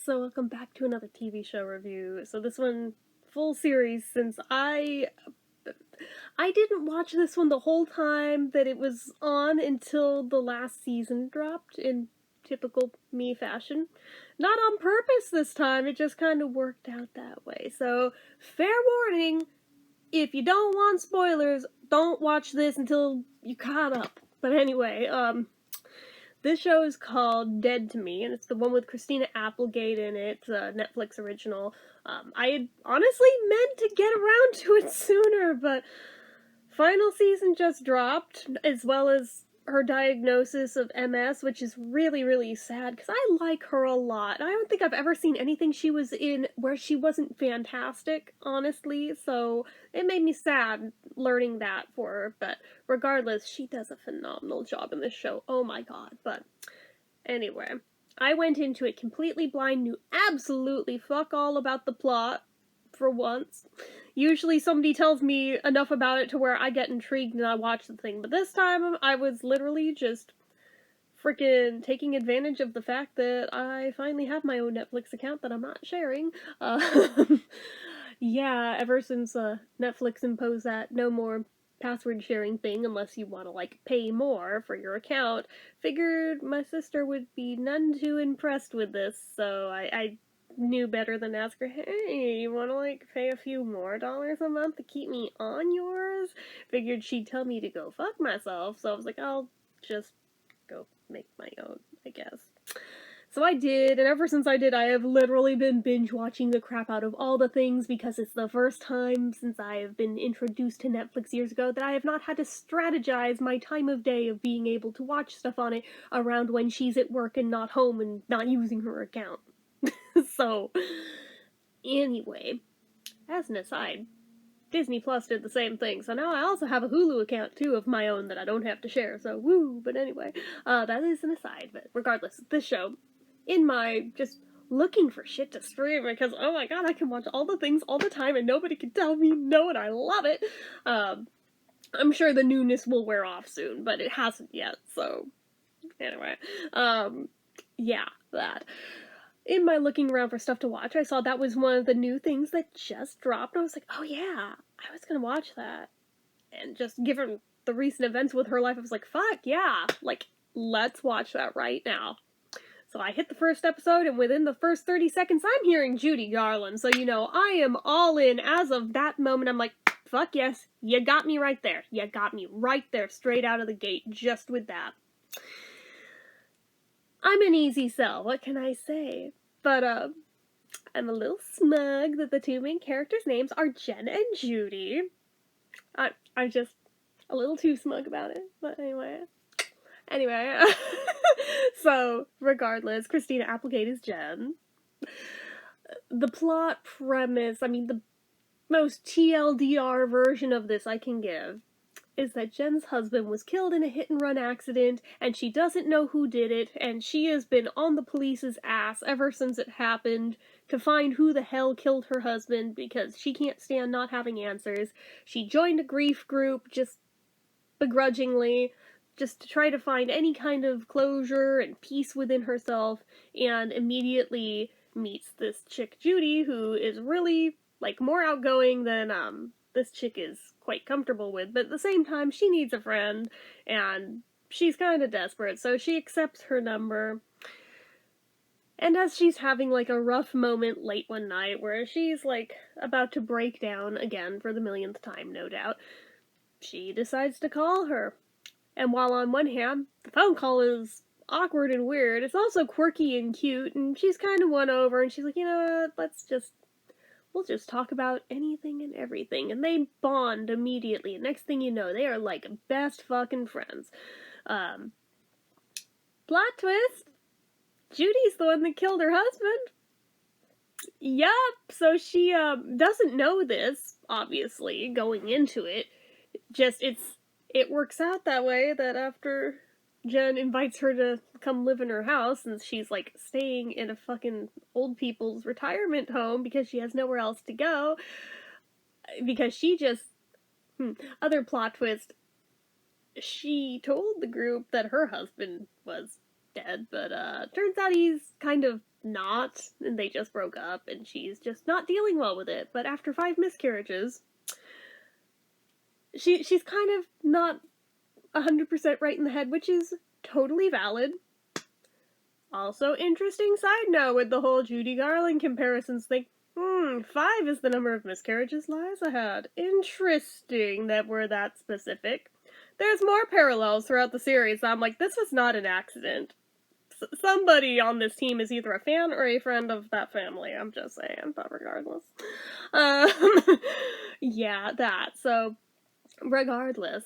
So welcome back to another TV show review. So this one, full series, since I didn't watch this one the whole time that it was on until the last season dropped in typical me fashion. Not on purpose this time, it just kind of worked out that way. So, fair warning, if you don't want spoilers, don't watch this until you caught up. But anyway, this show is called Dead to Me, and it's the one with Christina Applegate in it. It's a Netflix original. I had honestly meant to get around to it sooner, but final season just dropped, as well as her diagnosis of MS, which is really, really sad, because I like her a lot. I don't think I've ever seen anything she was in where she wasn't fantastic, honestly, so it made me sad learning that for her, but regardless, she does a phenomenal job in this show. Oh my god. But anyway, I went into it completely blind, knew absolutely fuck all about the plot, for once. Usually somebody tells me enough about it to where I get intrigued and I watch the thing, but this time I was literally just freaking taking advantage of the fact that I finally have my own Netflix account that I'm not sharing. Yeah, ever since Netflix imposed that no more password sharing thing unless you want to, like, pay more for your account, figured my sister would be none too impressed with this, so I knew better than ask her, hey, you want to, like, pay a few more dollars a month to keep me on yours? Figured she'd tell me to go fuck myself, so I was like, I'll just go make my own, I guess. So I did, and ever since I did, I have literally been binge-watching the crap out of all the things because it's the first time since I have been introduced to Netflix years ago that I have not had to strategize my time of day of being able to watch stuff on it around when she's at work and not home and not using her account. So, anyway, as an aside, Disney Plus did the same thing, so now I also have a Hulu account, too, of my own that I don't have to share, so woo, but anyway, that is an aside, but regardless, this show, in my just looking for shit to stream, because, oh my god, I can watch all the things all the time, and nobody can tell me no, and I love it, I'm sure the newness will wear off soon, but it hasn't yet, so, anyway, yeah, that. In my looking around for stuff to watch, I saw that was one of the new things that just dropped, and I was like, oh yeah, I was gonna watch that. And just given the recent events with her life, I was like, fuck yeah, like, let's watch that right now. So I hit the first episode, and within the first 30 seconds, I'm hearing Judy Garland, so you know, I am all in. As of that moment, I'm like, fuck yes, you got me right there. You got me right there, straight out of the gate, just with that. I'm an easy sell, what can I say? But, I'm a little smug that the two main characters' names are Jen and Judy. I'm just a little too smug about it, but anyway. So, regardless, Christina Applegate is Jen. The plot premise, I mean, the most TLDR version of this I can give is that Jen's husband was killed in a hit-and-run accident, and she doesn't know who did it, and she has been on the police's ass ever since it happened to find who the hell killed her husband, because she can't stand not having answers. She joined a grief group, just begrudgingly, just to try to find any kind of closure and peace within herself, and immediately meets this chick Judy, who is really, like, more outgoing than, this chick is quite comfortable with, but at the same time, she needs a friend, and she's kind of desperate, so she accepts her number. And as she's having, like, a rough moment late one night, where she's, like, about to break down again for the millionth time, no doubt, she decides to call her. And while on one hand, the phone call is awkward and weird, it's also quirky and cute, and she's kind of won over, and she's like, you know what, we'll just talk about anything and everything, and they bond immediately, and next thing you know, they are like best fucking friends. Plot twist, Judy's the one that killed her husband. Yup, so she, doesn't know this, obviously, going into it, just, it works out that way, that after Jen invites her to come live in her house, and she's, like, staying in a fucking old people's retirement home because she has nowhere else to go. Because she just... Other plot twist. She told the group that her husband was dead, but, turns out he's kind of not, and they just broke up, and she's just not dealing well with it. But after 5 miscarriages, she's kind of not 100% right in the head, which is totally valid. Also, interesting side note with the whole Judy Garland comparisons thing. 5 is the number of miscarriages Liza had. Interesting that we're that specific. There's more parallels throughout the series. I'm like, this was not an accident. Somebody on this team is either a fan or a friend of that family. I'm just saying, but regardless. Yeah, that. So, regardless.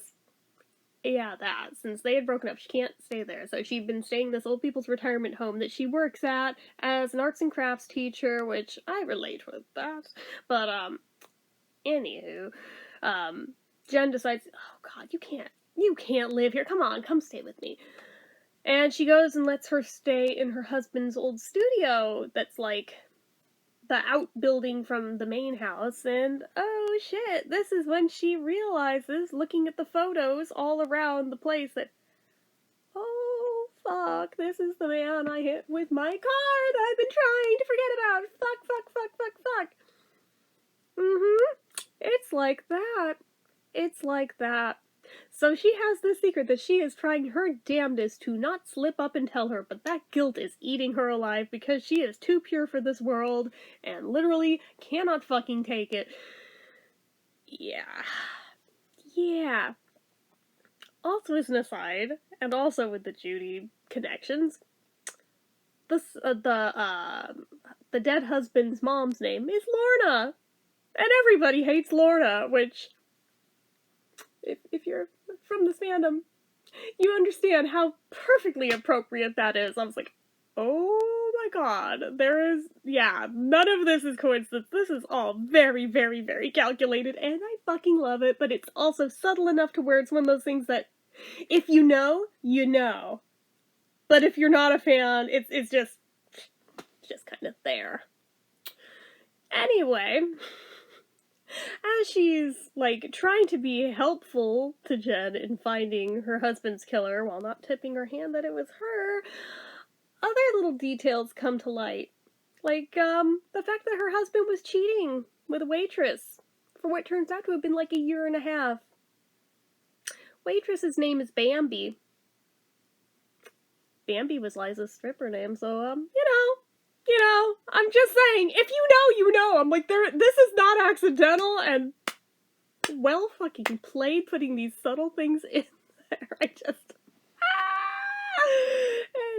Yeah, that. Since they had broken up, she can't stay there. So she'd been staying in this old people's retirement home that she works at as an arts and crafts teacher, which I relate with that. But, anywho, Jen decides, oh god, you can't live here. Come on, come stay with me. And she goes and lets her stay in her husband's old studio that's like the outbuilding from the main house, and oh shit, this is when she realizes, looking at the photos all around the place, that oh fuck, this is the man I hit with my car that I've been trying to forget about. Fuck. It's like that. It's like that. So she has this secret that she is trying her damnedest to not slip up and tell her, but that guilt is eating her alive because she is too pure for this world and literally cannot fucking take it. Yeah. Also as an aside, and also with the Judy connections, the dead husband's mom's name is Lorna, and everybody hates Lorna, which, if you're from this fandom, you understand how perfectly appropriate that is. I was like, oh my god, none of this is coincidence. This is all very, very, very calculated, and I fucking love it, but it's also subtle enough to where it's one of those things that, if you know, you know. But if you're not a fan, it's just kind of there. Anyway, as she's, like, trying to be helpful to Jen in finding her husband's killer while not tipping her hand that it was her, other little details come to light. Like, the fact that her husband was cheating with a waitress for what turns out to have been like a year and a half. Waitress's name is Bambi. Bambi was Liza's stripper name, so, you know, I'm just saying, if you know, you know. I'm like, this is not accidental, and well fucking played putting these subtle things in there.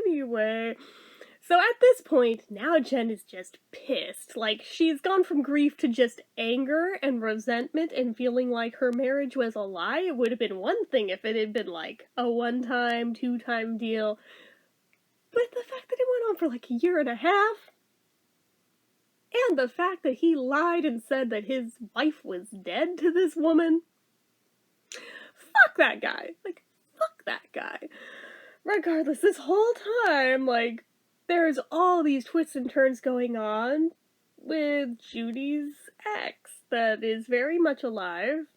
Anyway. So at this point, now Jen is just pissed. Like, she's gone from grief to just anger and resentment and feeling like her marriage was a lie. It would have been one thing if it had been like a 1-time, 2-time deal. But the fact that it went on for like a year and a half, and the fact that he lied and said that his wife was dead to this woman, fuck that guy. Like, fuck that guy. Regardless, this whole time, like, there's all these twists and turns going on with Judy's ex that is very much alive.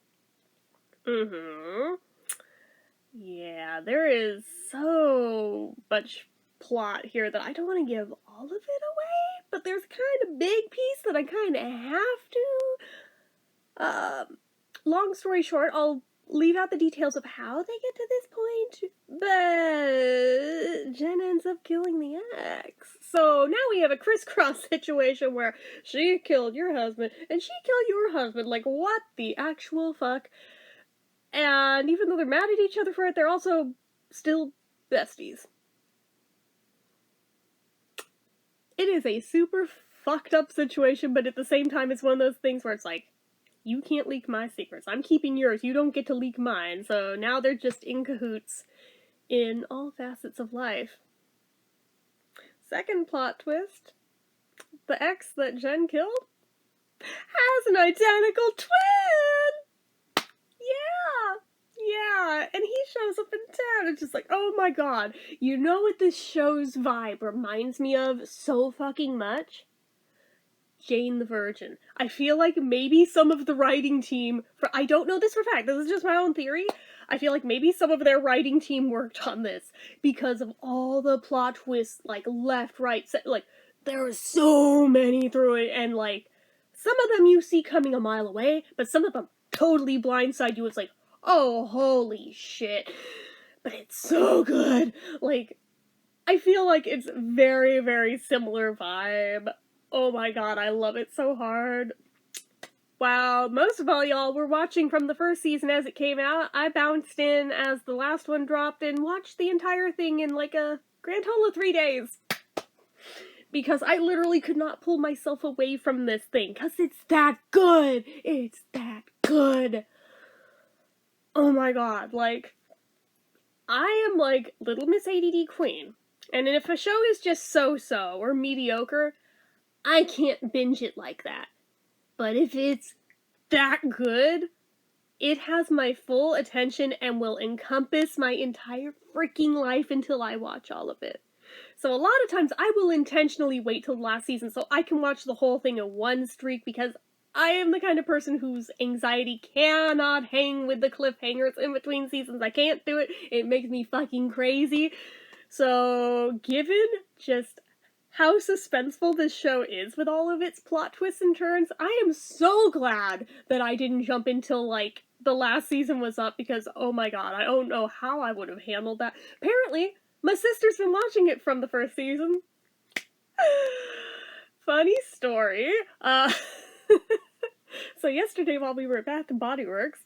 Yeah, there is so much plot here that I don't want to give all of it away, but there's a kind of big piece that I kind of have to. Long story short, I'll leave out the details of how they get to this point, but Jen ends up killing the ex. So now we have a crisscross situation where she killed your husband, and she killed your husband. Like, what the actual fuck? And even though they're mad at each other for it, they're also still besties. It is a super fucked up situation, but at the same time, it's one of those things where it's like, you can't leak my secrets. I'm keeping yours. You don't get to leak mine. So now they're just in cahoots in all facets of life. Second plot twist. The ex that Jen killed has an identical twin! Yeah, and he shows up in town. It's just like, oh my god. You know what this show's vibe reminds me of so fucking much? Jane the Virgin. I feel like maybe some of the writing team, I don't know this for a fact, this is just my own theory, I feel like maybe some of their writing team worked on this because of all the plot twists, like left, right, like there were so many through it, and, like, some of them you see coming a mile away, but some of them totally blindside you. It's like, oh, holy shit. But it's so good. Like, I feel like it's very, very similar vibe. Oh my god, I love it so hard. Wow, most of all y'all were watching from the first season as it came out. I bounced in as the last one dropped and watched the entire thing in like a grand total of 3 days. Because I literally could not pull myself away from this thing, because it's that good! It's that good! Oh my god, like, I am like Little Miss ADD Queen, and if a show is just so-so or mediocre, I can't binge it like that. But if it's that good, it has my full attention and will encompass my entire freaking life until I watch all of it. So a lot of times I will intentionally wait till the last season so I can watch the whole thing in one streak, because I am the kind of person whose anxiety cannot hang with the cliffhangers in between seasons. I can't do it. It makes me fucking crazy. So, given just how suspenseful this show is with all of its plot twists and turns, I am so glad that I didn't jump until, like, the last season was up, because, oh my god, I don't know how I would have handled that. Apparently, my sister's been watching it from the first season. Funny story. So yesterday while we were at Bath & Body Works,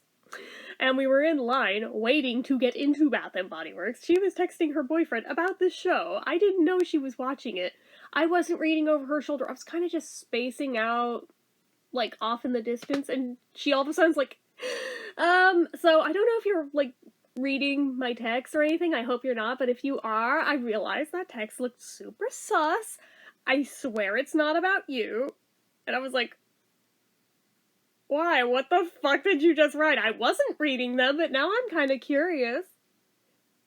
and we were in line waiting to get into Bath & Body Works, she was texting her boyfriend about this show. I didn't know she was watching it. I wasn't reading over her shoulder. I was kind of just spacing out, like, off in the distance, and she all of a sudden's like, so I don't know if you're, like, reading my text or anything. I hope you're not, but if you are, I realize that text looked super sus. I swear it's not about you. And I was like, why? What the fuck did you just write? I wasn't reading them, but now I'm kind of curious.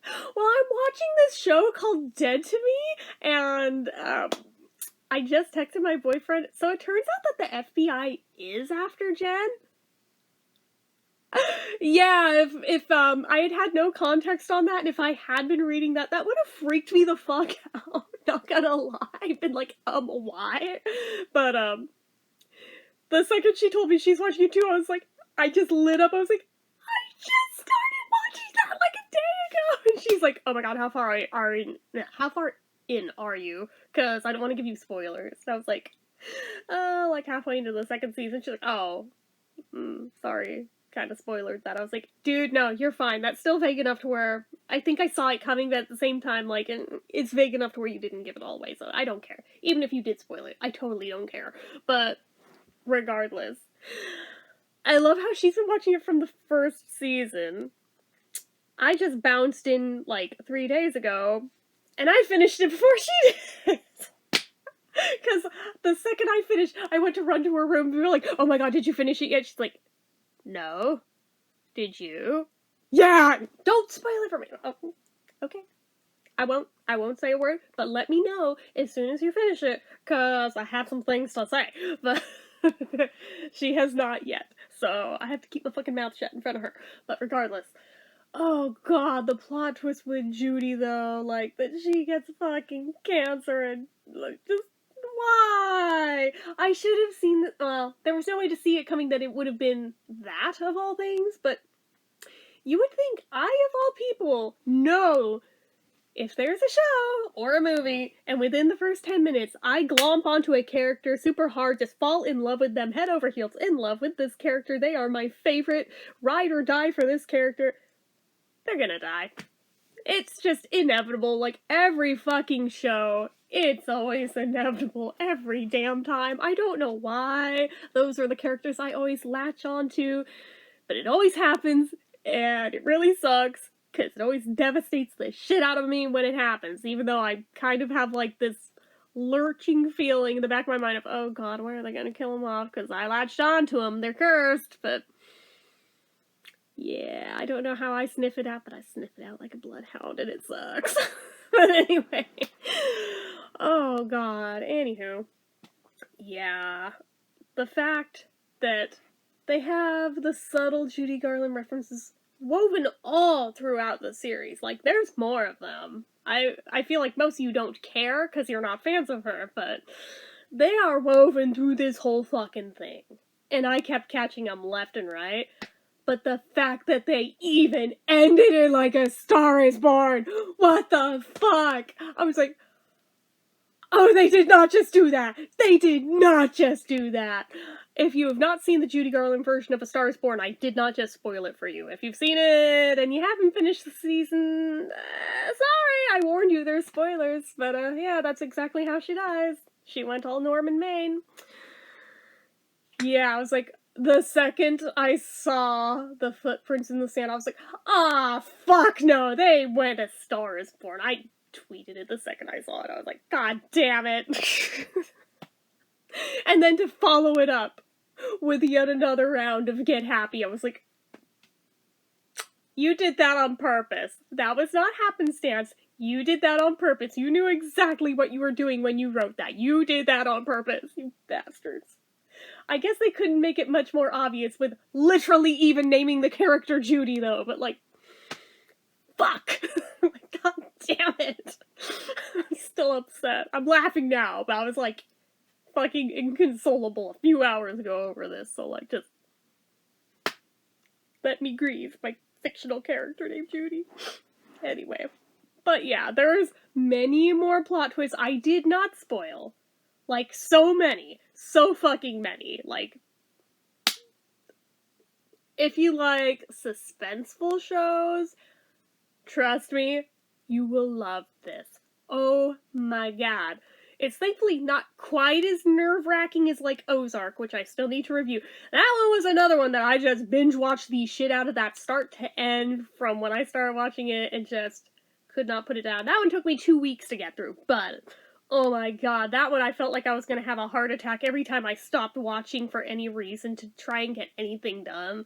Well, I'm watching this show called Dead to Me, and I just texted my boyfriend. So it turns out that the FBI is after Jen. Yeah, if I had no context on that, and if I had been reading that, that would have freaked me the fuck out. Not gonna lie. I've been like, why? But, the second she told me she's watching it too, I was like, I just lit up. I was like, I just started watching that like a day ago. And she's like, oh my god, how far in are you? Because I don't want to give you spoilers. And I was like, like halfway into the second season. She's like, oh, sorry. Kind of spoiled that. I was like, dude, no, you're fine. That's still vague enough to where I think I saw it coming, but at the same time, like, it's vague enough to where you didn't give it all away, so I don't care. Even if you did spoil it, I totally don't care. But regardless, I love how she's been watching it from the first season. I just bounced in like 3 days ago, and I finished it before she did. Because the second I finished, I went to run to her room, and we were like, oh my god, did you finish it yet? She's like, no. Did you? Yeah! Don't spoil it for me! Oh, okay. I won't say a word, but let me know as soon as you finish it, cause I have some things to say. But she has not yet, so I have to keep my fucking mouth shut in front of her. But regardless, oh god, the plot twist with Judy though, like, that she gets fucking cancer and, like, just why? I should have seen that. Well, there was no way to see it coming that it would have been that of all things, but you would think I, of all people, know if there's a show or a movie, and within the first 10 minutes, I glomp onto a character super hard, just fall in love with them, head over heels, in love with this character, they are my favorite, ride or die for this character, they're gonna die. It's just inevitable, like every fucking show, it's always inevitable every damn time. I don't know why those are the characters I always latch onto, but it always happens, and it really sucks. Because it always devastates the shit out of me when it happens, even though I kind of have, like, this lurching feeling in the back of my mind of, oh god, where are they gonna kill him off? Because I latched onto them, they're cursed, but yeah, I don't know how I sniff it out, but I sniff it out like a bloodhound, and it sucks. But anyway, oh god, anywho, yeah, the fact that they have the subtle Judy Garland references woven all throughout the series. Like, there's more of them. I feel like most of you don't care because you're not fans of her, but they are woven through this whole fucking thing. And I kept catching them left and right. But the fact that they even ended it like A Star is Born, what the fuck? I was like, oh, they did not just do that. They did not just do that. If you have not seen the Judy Garland version of A Star is Born, I did not just spoil it for you. If you've seen it and you haven't finished the season, sorry, I warned you, there's spoilers. But yeah, that's exactly how she dies. She went all Norman Maine. Yeah, I was like, the second I saw the footprints in the sand, I was like, ah, fuck no, they went A Star is Born. I tweeted it the second I saw it. I was like, god damn it. And then to follow it up with yet another round of Get Happy, I was like, you did that on purpose. That was not happenstance. You did that on purpose. You knew exactly what you were doing when you wrote that. You did that on purpose, you bastards. I guess they couldn't make it much more obvious with literally even naming the character Judy, though, but like, fuck. Like, god damn it. I'm still upset. I'm laughing now, but I was like, fucking inconsolable a few hours ago over this, so like, just let me grieve my fictional character named Judy. Anyway. But yeah, there's many more plot twists I did not spoil. Like, so many. So fucking many. Like, if you like suspenseful shows, trust me, you will love this. Oh my god. It's thankfully not quite as nerve-wracking as, like, Ozark, which I still need to review. That one was another one that I just binge-watched the shit out of that start to end from when I started watching it and just could not put it down. That one took me 2 weeks to get through, but oh my god, that one I felt like I was gonna have a heart attack every time I stopped watching for any reason to try and get anything done.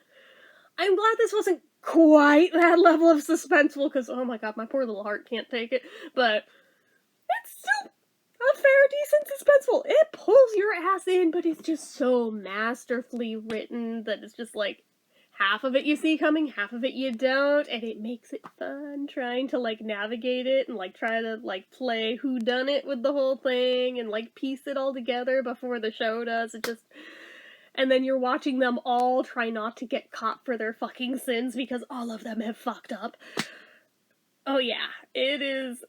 I'm glad this wasn't quite that level of suspenseful, because oh my god, my poor little heart can't take it, but it's still a fair, decent suspenseful. It pulls your ass in, but it's just so masterfully written that it's just like, half of it you see coming, half of it you don't, and it makes it fun trying to, like, navigate it and, like, try to, like, play whodunit with the whole thing and, like, piece it all together before the show does. It just... And then you're watching them all try not to get caught for their fucking sins because all of them have fucked up. Oh yeah, it is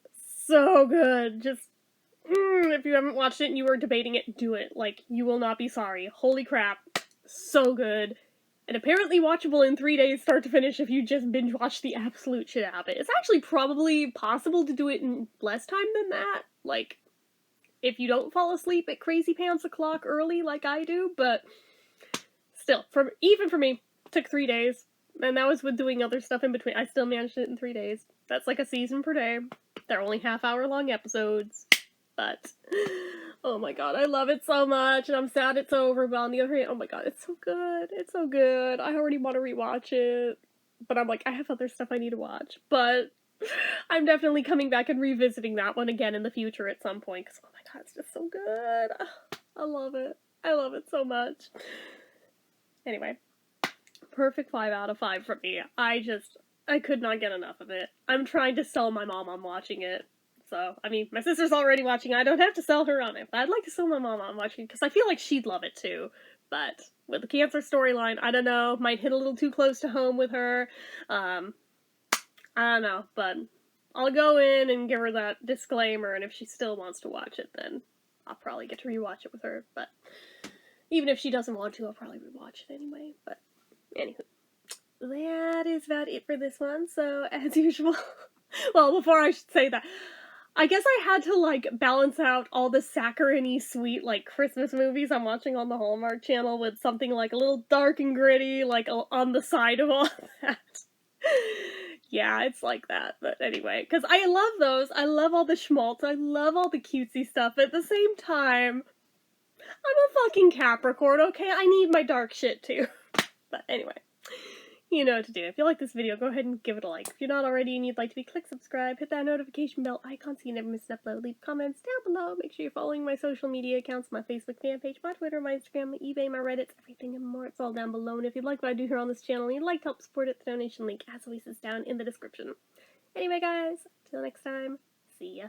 so good. Just, if you haven't watched it and you were debating it, do it. Like, you will not be sorry. Holy crap. So good. And apparently watchable in 3 days start to finish if you just binge watch the absolute shit out of it. It's actually probably possible to do it in less time than that. Like, if you don't fall asleep at crazy pants o'clock early like I do, but still, even for me, it took 3 days. And that was with doing other stuff in between. I still managed it in 3 days. That's like a season per day. They're only half-hour long episodes. But, oh my god, I love it so much, and I'm sad it's over, but on the other hand, oh my god, it's so good, it's so good. I already want to rewatch it, but I'm like, I have other stuff I need to watch, but I'm definitely coming back and revisiting that one again in the future at some point, because oh my god, it's just so good. I love it so much. Anyway, perfect 5 out of 5 for me. I could not get enough of it. I'm trying to sell my mom on watching it. So, I mean, my sister's already watching. I don't have to sell her on it, but I'd like to sell my mom on watching it, because I feel like she'd love it too. But with the cancer storyline, I don't know, might hit a little too close to home with her. I don't know, but I'll go in and give her that disclaimer, and if she still wants to watch it, then I'll probably get to rewatch it with her. But even if she doesn't want to, I'll probably rewatch it anyway. But anywho, that is about it for this one. So, as usual, well, before I should say that, I guess I had to, like, balance out all the saccharine-y sweet, like, Christmas movies I'm watching on the Hallmark Channel with something, like, a little dark and gritty, like, on the side of all that. Yeah, it's like that, but anyway, because I love those, I love all the schmaltz, I love all the cutesy stuff, at the same time, I'm a fucking Capricorn, okay? I need my dark shit, too. But anyway. You know what to do. If you like this video, go ahead and give it a like. If you're not already and you'd like to be, click subscribe, hit that notification bell icon so you never miss an upload, leave comments down below, make sure you're following my social media accounts, my Facebook fan page, my Twitter, my Instagram, my eBay, my Reddit, everything and more, it's all down below, and if you'd like what I do here on this channel and you'd like to help support it, the donation link, as always, is down in the description. Anyway guys, till next time, See ya.